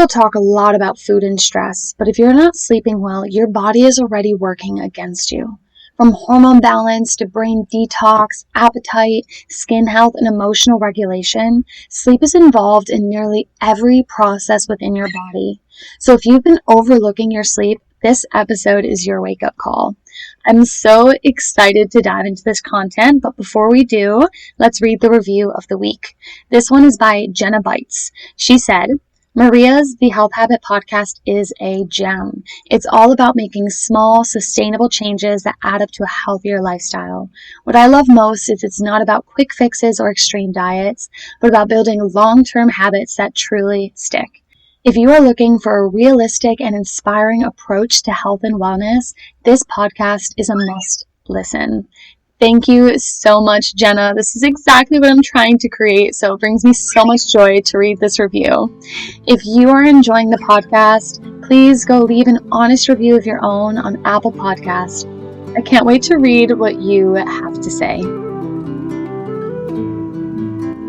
people talk a lot about food and stress, but if you're not sleeping well, your body is already working against you. From hormone balance to brain detox, appetite, skin health, and emotional regulation, sleep is involved in nearly every process within your body. So if you've been overlooking your sleep, this episode is your wake-up call. I'm so excited to dive into this content, but before we do, let's read the review of the week. This one is by Jenna Bites. She said, Maria's The Health Habit podcast is a gem. It's all about making small, sustainable changes that add up to a healthier lifestyle. What I love most is it's not about quick fixes or extreme diets, but about building long-term habits that truly stick. If you are looking for a realistic and inspiring approach to health and wellness, this podcast is a must listen. Thank you so much, Jenna. This is exactly what I'm trying to create, so it brings me so much joy to read this review. If you are enjoying the podcast, please go leave an honest review of your own on Apple Podcast. I can't wait to read what you have to say.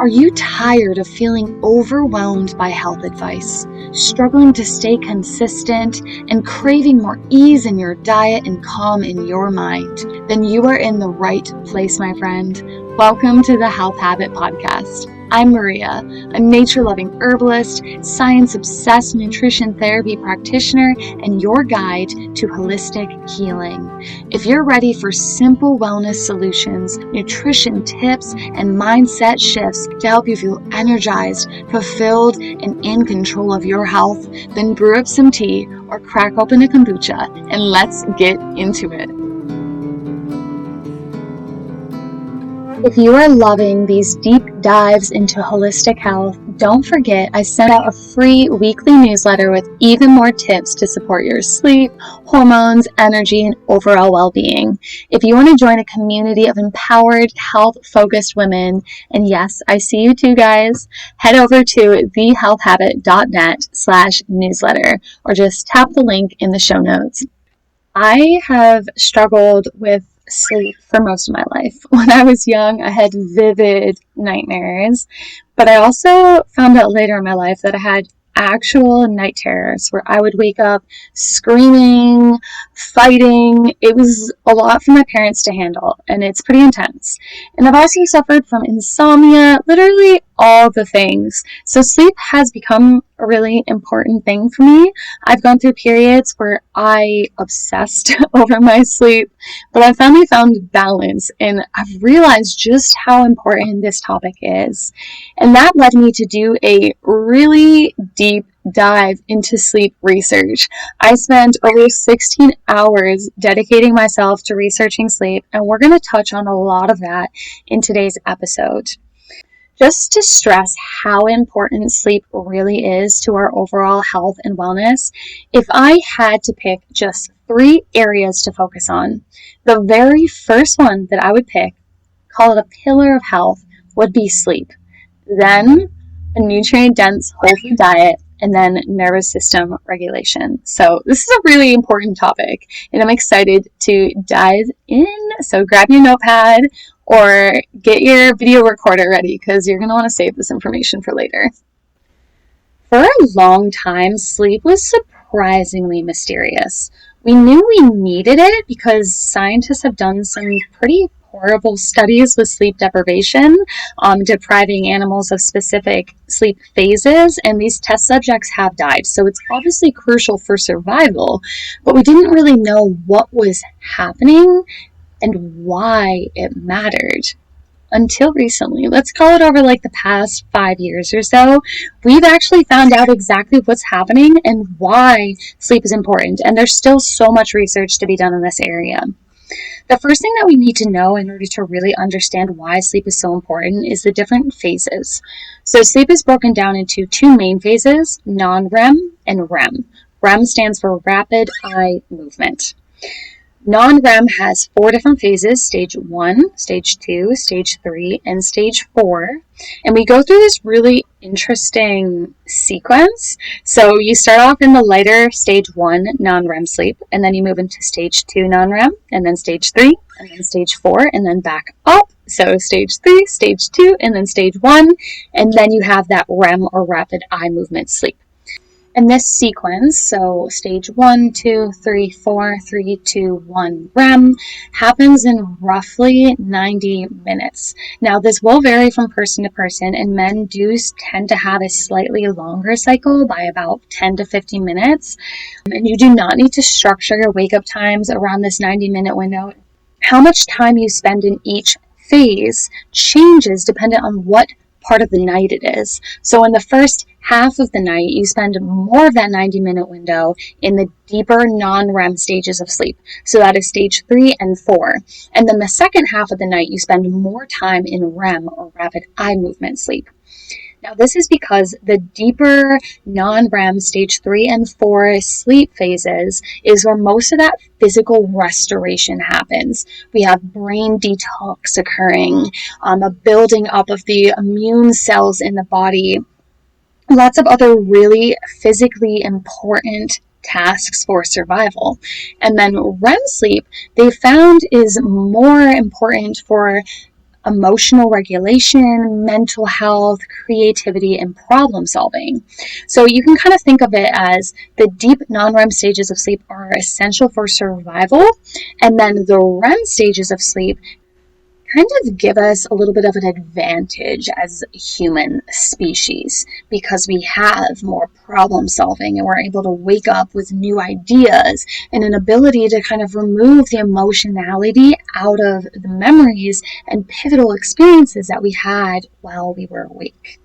Are you tired of feeling overwhelmed by health advice, struggling to stay consistent, and craving more ease in your diet and calm in your mind? Then you are in the right place, my friend. Welcome to the Health Habit Podcast. I'm Maria, a nature-loving herbalist, science-obsessed nutrition therapy practitioner, and your guide to holistic healing. If you're ready for simple wellness solutions, nutrition tips, and mindset shifts to help you feel energized, fulfilled, and in control of your health, then brew up some tea or crack open a kombucha, and let's get into it. If you are loving these deep dives into holistic health, don't forget I sent out a free weekly newsletter with even more tips to support your sleep, hormones, energy, and overall well-being. If you want to join a community of empowered, health-focused women, and yes, I see you too, guys, head over to thehealthhabit.net/newsletter or just tap the link in the show notes. I have struggled with sleep for most of my life. When I was young, I had vivid nightmares, but I also found out later in my life that I had actual night terrors where I would wake up screaming, fighting. It was a lot for my parents to handle, and it's pretty intense. And I've also suffered from insomnia, literally all the things. So sleep has become a really important thing for me. I've gone through periods where I obsessed over my sleep, but I finally found balance, and I've realized just how important this topic is. And that led me to do a really deep dive into sleep research. I spent over 16 hours dedicating myself to researching sleep, and we're going to touch on a lot of that in today's episode. Just to stress how important sleep really is to our overall health and wellness, if I had to pick just 3 areas to focus on, the very first one that I would pick, call it a pillar of health, would be sleep. Then a nutrient-dense whole food diet, and then nervous system regulation. So this is a really important topic, and I'm excited to dive in. So grab your notepad or get your video recorder ready because you're going to want to save this information for later. For a long time, sleep was surprisingly mysterious. We knew we needed it because scientists have done some pretty horrible studies with sleep deprivation, depriving animals of specific sleep phases, and these test subjects have died. So it's obviously crucial for survival, but we didn't really know what was happening and why it mattered. Until recently, let's call it over like the past 5 years or so, we've actually found out exactly what's happening and why sleep is important, and there's still so much research to be done in this area. The first thing that we need to know in order to really understand why sleep is so important is the different phases. So sleep is broken down into 2 main phases, non-REM and REM. REM stands for rapid eye movement. Non-REM has 4 different phases: stage 1, stage 2, stage 3, and stage 4. And we go through this really interesting sequence. So you start off in the lighter stage 1 non-REM sleep, and then you move into stage 2 non-REM, and then stage 3, and then stage 4, and then back up. So stage 3, stage 2, and then stage 1, and then you have that REM or rapid eye movement sleep. And this sequence, so stage 1, 2, 3, 4, 3, 2, 1 REM, happens in roughly 90 minutes. Now, this will vary from person to person, and men do tend to have a slightly longer cycle by about 10 to 15 minutes. And you do not need to structure your wake-up times around this 90-minute window. How much time you spend in each phase changes dependent on what part of the night it is. So in the first half of the night, you spend more of that 90-minute window in the deeper non-REM stages of sleep. So that is stage 3 and 4. And then the second half of the night, you spend more time in REM, or rapid eye movement sleep. Now, this is because the deeper non-REM stage 3 and 4 sleep phases is where most of that physical restoration happens. We have brain detox occurring, a building up of the immune cells in the body, lots of other really physically important tasks for survival. And then REM sleep, they found, is more important for emotional regulation, mental health, creativity, and problem solving. So you can kind of think of it as the deep non-REM stages of sleep are essential for survival, and then the REM stages of sleep kind of give us a little bit of an advantage as a human species because we have more problem solving and we're able to wake up with new ideas and an ability to kind of remove the emotionality out of the memories and pivotal experiences that we had while we were awake.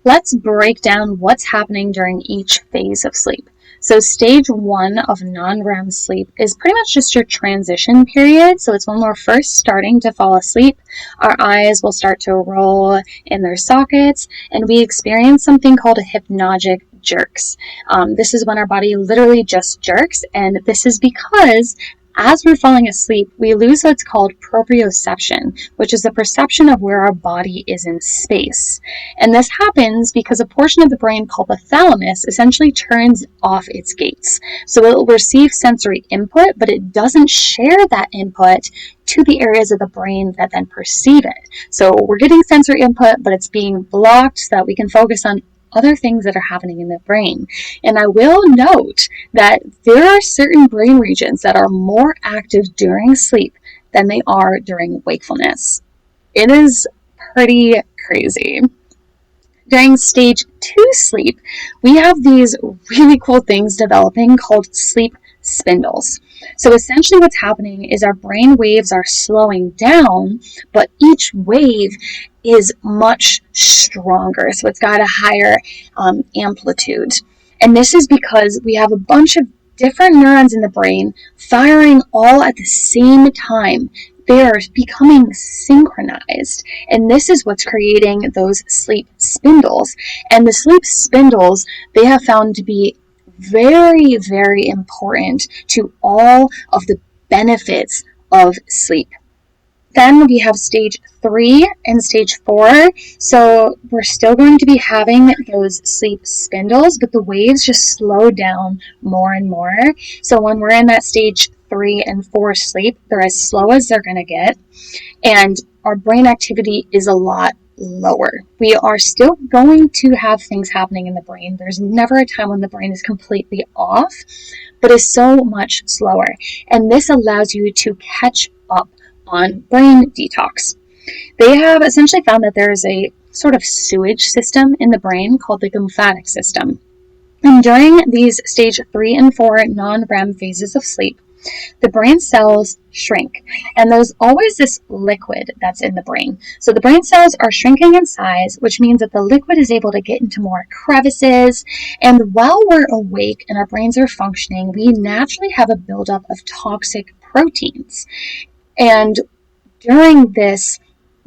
Let's break down what's happening during each phase of sleep. So stage 1 of non-REM sleep is pretty much just your transition period. So it's when we're first starting to fall asleep. Our eyes will start to roll in their sockets, and we experience something called a hypnagogic jerks. This is when our body literally just jerks, and this is because as we're falling asleep, we lose what's called proprioception, which is the perception of where our body is in space. And this happens because a portion of the brain called the thalamus essentially turns off its gates. So it will receive sensory input, but it doesn't share that input to the areas of the brain that then perceive it. So we're getting sensory input, but it's being blocked so that we can focus on other things that are happening in the brain. And I will note that there are certain brain regions that are more active during sleep than they are during wakefulness. It is pretty crazy. During stage 2 sleep, we have these really cool things developing called sleep spindles. So essentially what's happening is our brain waves are slowing down, but each wave is much stronger. So it's got a higher amplitude. And this is because we have a bunch of different neurons in the brain firing all at the same time. They are becoming synchronized, and this is what's creating those sleep spindles. And the sleep spindles, they have found to be very, very important to all of the benefits of sleep. Then we have stage 3 and stage 4. So we're still going to be having those sleep spindles, but the waves just slow down more and more. So when we're in that stage 3 and 4 sleep, they're as slow as they're going to get. And our brain activity is a lot lower. We are still going to have things happening in the brain. There's never a time when the brain is completely off, but is so much slower. And this allows you to catch up on brain detox. They have essentially found that there is a sort of sewage system in the brain called the lymphatic system. And during these stage 3 and 4 non-REM phases of sleep, the brain cells shrink, and there's always this liquid that's in the brain. So the brain cells are shrinking in size, which means that the liquid is able to get into more crevices, and while we're awake and our brains are functioning, we naturally have a buildup of toxic proteins. And during this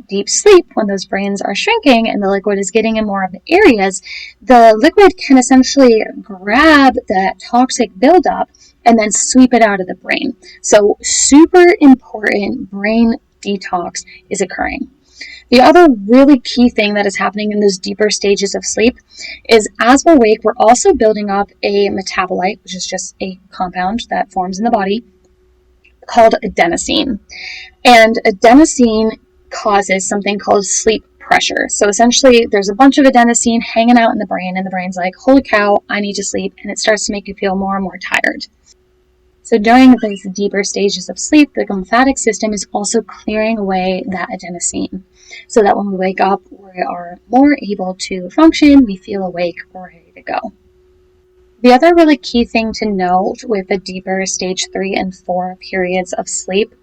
deep sleep, when those brains are shrinking and the liquid is getting in more of the areas, the liquid can essentially grab that toxic buildup and then sweep it out of the brain. So super important brain detox is occurring. The other really key thing that is happening in those deeper stages of sleep is as we're awake, we're also building up a metabolite, which is just a compound that forms in the body called adenosine. And adenosine causes something called sleep pressure. So essentially, there's a bunch of adenosine hanging out in the brain, and the brain's like, holy cow, I need to sleep, and it starts to make you feel more and more tired. So during those deeper stages of sleep, the lymphatic system is also clearing away that adenosine, so that when we wake up, we are more able to function, we feel awake, we're ready to go. The other really key thing to note with the deeper stage 3 and 4 periods of sleep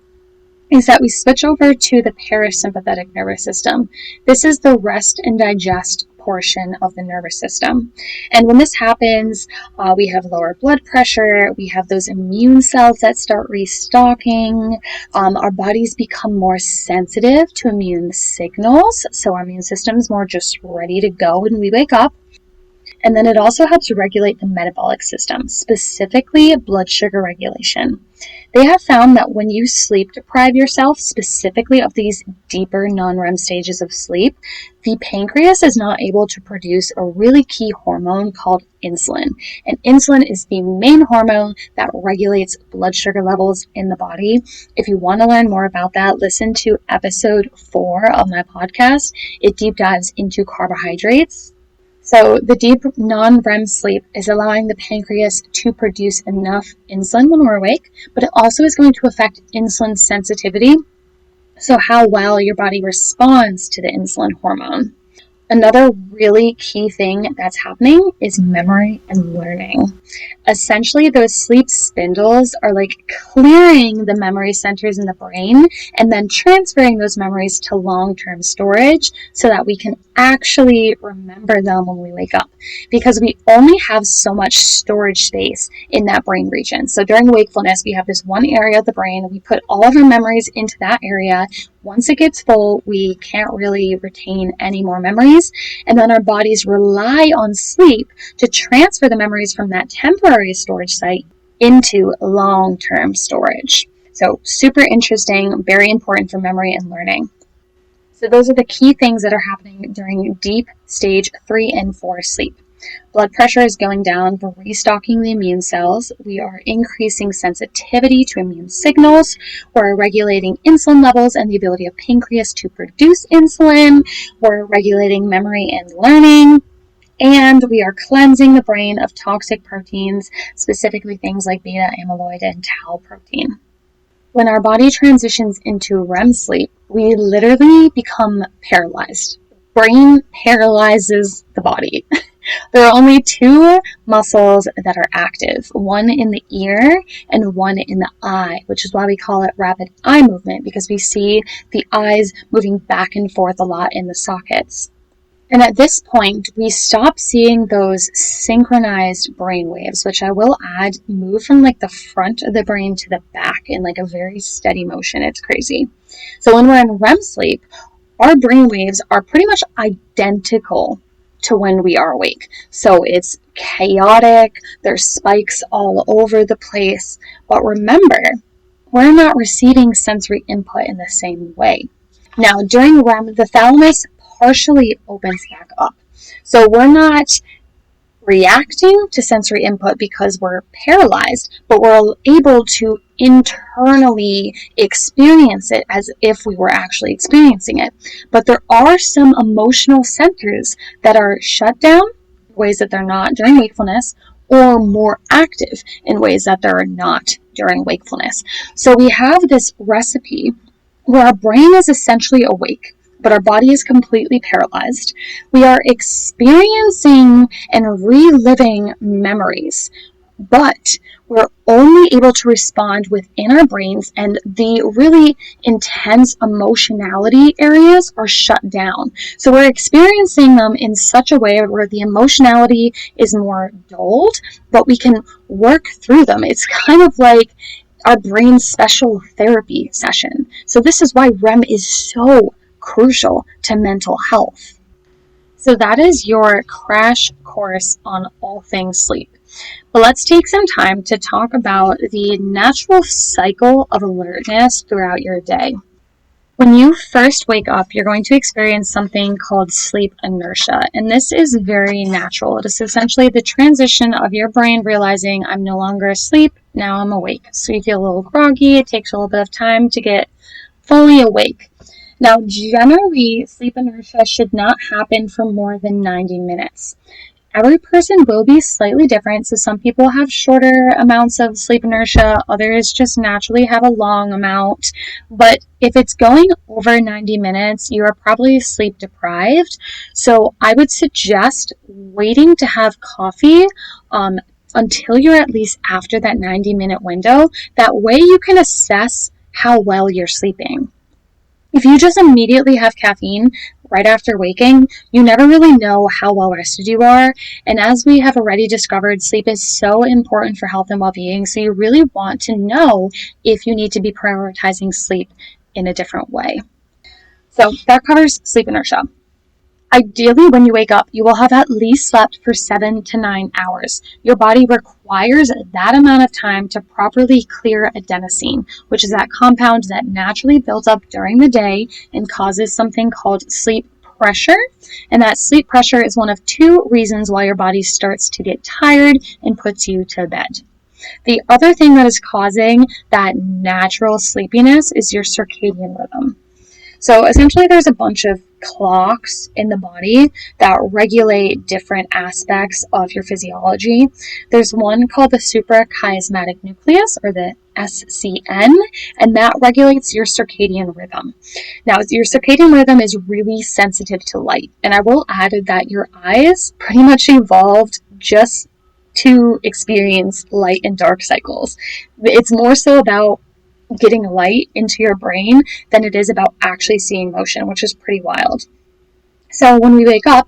is that we switch over to the parasympathetic nervous system. This is the rest and digest portion of the nervous system. And when this happens, we have lower blood pressure, we have those immune cells that start restocking, our bodies become more sensitive to immune signals, so our immune system's more just ready to go when we wake up. And then it also helps regulate the metabolic system, specifically blood sugar regulation. They have found that when you sleep deprive yourself, specifically of these deeper non-REM stages of sleep, the pancreas is not able to produce a really key hormone called insulin. And insulin is the main hormone that regulates blood sugar levels in the body. If you want to learn more about that, listen to episode 4 of my podcast. It deep dives into carbohydrates. So the deep non-REM sleep is allowing the pancreas to produce enough insulin when we're awake, but it also is going to affect insulin sensitivity, so how well your body responds to the insulin hormone. Another really key thing that's happening is memory and learning. Essentially, those sleep spindles are like clearing the memory centers in the brain and then transferring those memories to long-term storage so that we can actually remember them when we wake up, because we only have so much storage space in that brain region. So during wakefulness, we have this one area of the brain, and we put all of our memories into that area. Once it gets full, we can't really retain any more memories, and then our bodies rely on sleep to transfer the memories from that temporary storage site into long-term storage. So super interesting, very important for memory and learning. So those are the key things that are happening during deep stage 3 and 4 sleep. Blood pressure is going down, we're restocking the immune cells, we are increasing sensitivity to immune signals, we're regulating insulin levels and the ability of pancreas to produce insulin, we're regulating memory and learning, and we are cleansing the brain of toxic proteins, specifically things like beta amyloid and tau protein. When our body transitions into REM sleep, we literally become paralyzed. Brain paralyzes the body. There are only 2 muscles that are active, one in the ear and one in the eye, which is why we call it rapid eye movement, because we see the eyes moving back and forth a lot in the sockets. And at this point, we stop seeing those synchronized brain waves, which I will add move from like the front of the brain to the back in like a very steady motion. It's crazy. So when we're in REM sleep, our brain waves are pretty much identical to when we are awake. So it's chaotic, there's spikes all over the place, but remember, we're not receiving sensory input in the same way. Now, during REM, the thalamus partially opens back up. So we're not reacting to sensory input because we're paralyzed, but we're able to internally experience it as if we were actually experiencing it. But there are some emotional centers that are shut down in ways that they're not during wakefulness, or more active in ways that they're not during wakefulness. So we have this recipe where our brain is essentially awake, but our body is completely paralyzed. We are experiencing and reliving memories, but we're only able to respond within our brains, and the really intense emotionality areas are shut down. So we're experiencing them in such a way where the emotionality is more dulled, but we can work through them. It's kind of like our brain's special therapy session. So this is why REM is so crucial to mental health. So that is your crash course on all things sleep. But let's take some time to talk about the natural cycle of alertness throughout your day. When you first wake up, you're going to experience something called sleep inertia, and this is very natural. It is essentially the transition of your brain realizing I'm no longer asleep, now I'm awake. So you feel a little groggy, it takes a little bit of time to get fully awake. Now, generally, sleep inertia should not happen for more than 90 minutes. Every person will be slightly different. So some people have shorter amounts of sleep inertia, others just naturally have a long amount. But if it's going over 90 minutes, you are probably sleep deprived. So I would suggest waiting to have coffee until you're at least after that 90-minute window. That way you can assess how well you're sleeping. If you just immediately have caffeine right after waking, you never really know how well rested you are. And as we have already discovered, sleep is so important for health and well-being. So you really want to know if you need to be prioritizing sleep in a different way. So that covers sleep inertia. Ideally, when you wake up, you will have at least slept for 7 to 9 hours. Your body requires that amount of time to properly clear adenosine, which is that compound that naturally builds up during the day and causes something called sleep pressure. And that sleep pressure is one of two reasons why your body starts to get tired and puts you to bed. The other thing that is causing that natural sleepiness is your circadian rhythm. So essentially there's a bunch of clocks in the body that regulate different aspects of your physiology. There's one called the suprachiasmatic nucleus, or the SCN, and that regulates your circadian rhythm. Now, your circadian rhythm is really sensitive to light, and I will add that your eyes pretty much evolved just to experience light and dark cycles. It's more so about getting light into your brain than it is about actually seeing motion, which is pretty wild. So when we wake up,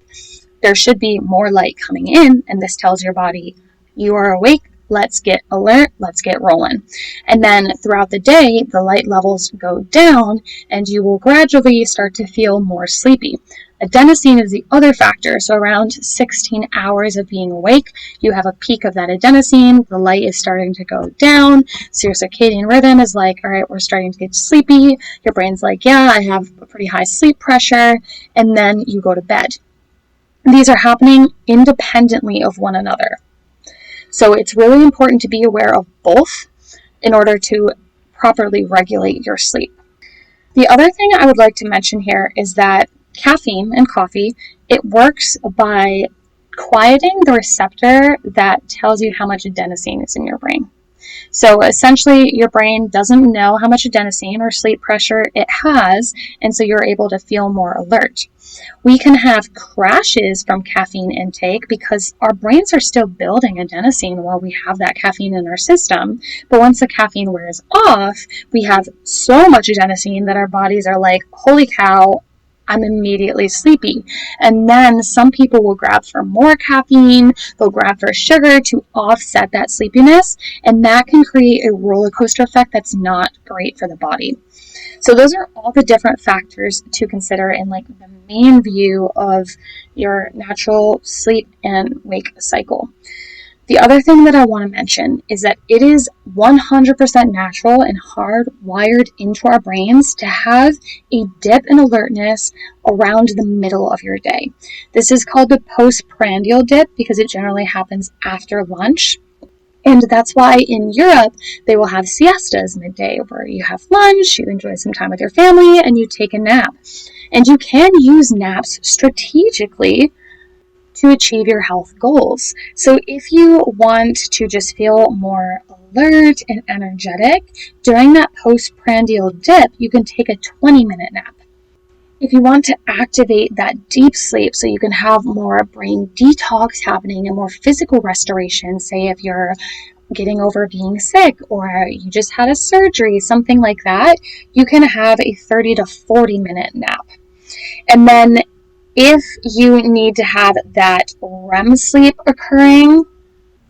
there should be more light coming in, and this tells your body, you are awake, let's get alert, let's get rolling. And then throughout the day, the light levels go down, and you will gradually start to feel more sleepy. Adenosine is the other factor. So around 16 hours of being awake, you have a peak of that adenosine. The light is starting to go down. So your circadian rhythm is like, all right, we're starting to get sleepy. Your brain's like, yeah, I have a pretty high sleep pressure. And then you go to bed. These are happening independently of one another. So it's really important to be aware of both in order to properly regulate your sleep. The other thing I would like to mention here is that caffeine and coffee, it works by quieting the receptor that tells you how much adenosine is in your brain. So essentially, your brain doesn't know how much adenosine or sleep pressure it has, and so you're able to feel more alert. We can have crashes from caffeine intake because our brains are still building adenosine while we have that caffeine in our system. But once the caffeine wears off, we have so much adenosine that our bodies are like, holy cow, I'm immediately sleepy. And then some people will grab for more caffeine, they'll grab for sugar to offset that sleepiness, and that can create a roller coaster effect that's not great for the body. So those are all the different factors to consider in like the main view of your natural sleep and wake cycle. The other thing that I want to mention is that it is 100% natural and hardwired into our brains to have a dip in alertness around the middle of your day. This is called the postprandial dip because it generally happens after lunch. And that's why in Europe, they will have siestas midday where you have lunch, you enjoy some time with your family, and you take a nap. And you can use naps strategically to achieve your health goals. So if you want to just feel more alert and energetic, during that postprandial dip, you can take a 20-minute nap. If you want to activate that deep sleep so you can have more brain detox happening and more physical restoration, say if you're getting over being sick or you just had a surgery, something like that, you can have a 30 to 40-minute nap. And then if you need to have that REM sleep occurring,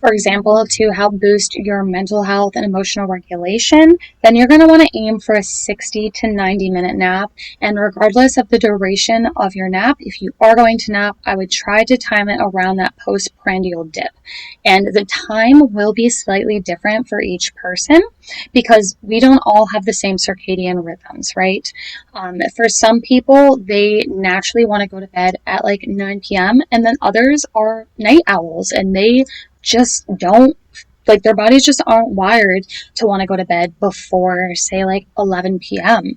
for example, to help boost your mental health and emotional regulation, then you're going to want to aim for a 60 to 90-minute nap. And regardless of the duration of your nap, if you are going to nap, I would try to time it around that postprandial dip. And the time will be slightly different for each person because we don't all have the same circadian rhythms, right? For some people, they naturally want to go to bed at like 9 p.m. and then others are night owls and they just don't, like their bodies just aren't wired to want to go to bed before, say, like 11 p.m.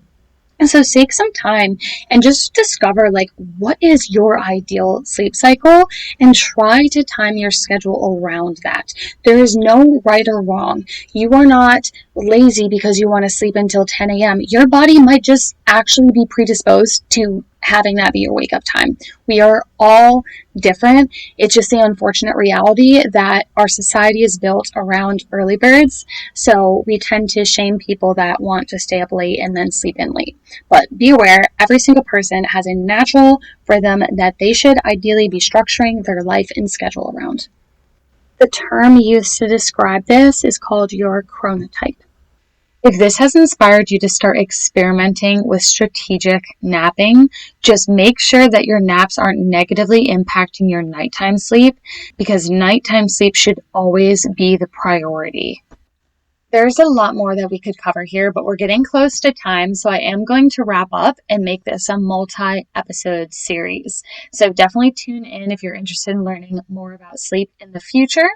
And so take some time and just discover what is your ideal sleep cycle and try to time your schedule around that. There is no right or wrong. You are not lazy because you want to sleep until 10 a.m. Your body might just actually be predisposed to having that be your wake up time. We are all different. It's just the unfortunate reality that our society is built around early birds. So we tend to shame people that want to stay up late and then sleep in late. But be aware, every single person has a natural rhythm that they should ideally be structuring their life and schedule around. The term used to describe this is called your chronotype. If this has inspired you to start experimenting with strategic napping, just make sure that your naps aren't negatively impacting your nighttime sleep, because nighttime sleep should always be the priority. There's a lot more that we could cover here, but we're getting close to time, so I am going to wrap up and make this a multi-episode series. So definitely tune in if you're interested in learning more about sleep in the future.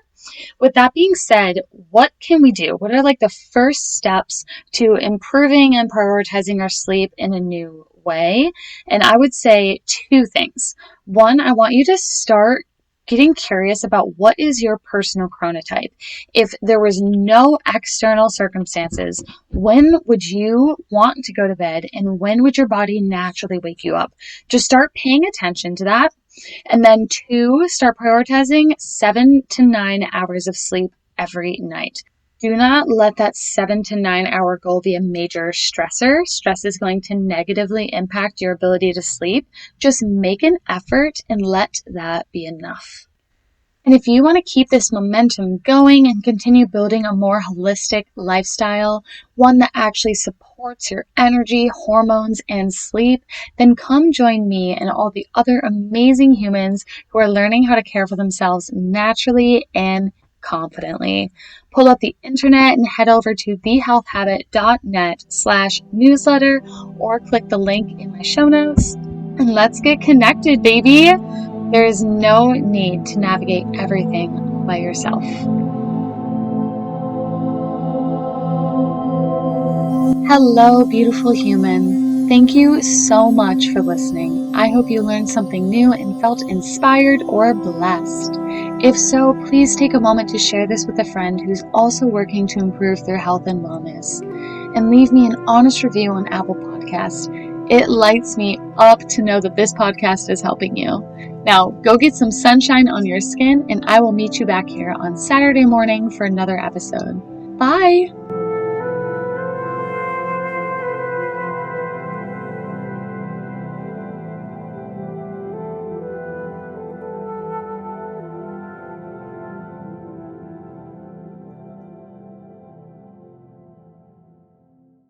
With that being said, what can we do? What are the first steps to improving and prioritizing our sleep in a new way? And I would say two things. One, I want you to start getting curious about what is your personal chronotype. If there was no external circumstances, when would you want to go to bed and when would your body naturally wake you up? Just start paying attention to that. And then two, start prioritizing 7 to 9 hours of sleep every night. Do not let that 7 to 9 hour goal be a major stressor. Stress is going to negatively impact your ability to sleep. Just make an effort and let that be enough. And if you want to keep this momentum going and continue building a more holistic lifestyle, one that actually supports your energy, hormones, and sleep, then come join me and all the other amazing humans who are learning how to care for themselves naturally and confidently. Pull up the internet and head over to thehealthhabit.net/newsletter or click the link in my show notes and let's get connected, baby. There is no need to navigate everything by yourself. Hello, beautiful human. Thank you so much for listening. I hope you learned something new and felt inspired or blessed. If so, please take a moment to share this with a friend who's also working to improve their health and wellness. And leave me an honest review on Apple Podcasts. It lights me up to know that this podcast is helping you. Now, go get some sunshine on your skin, and I will meet you back here on Saturday morning for another episode. Bye!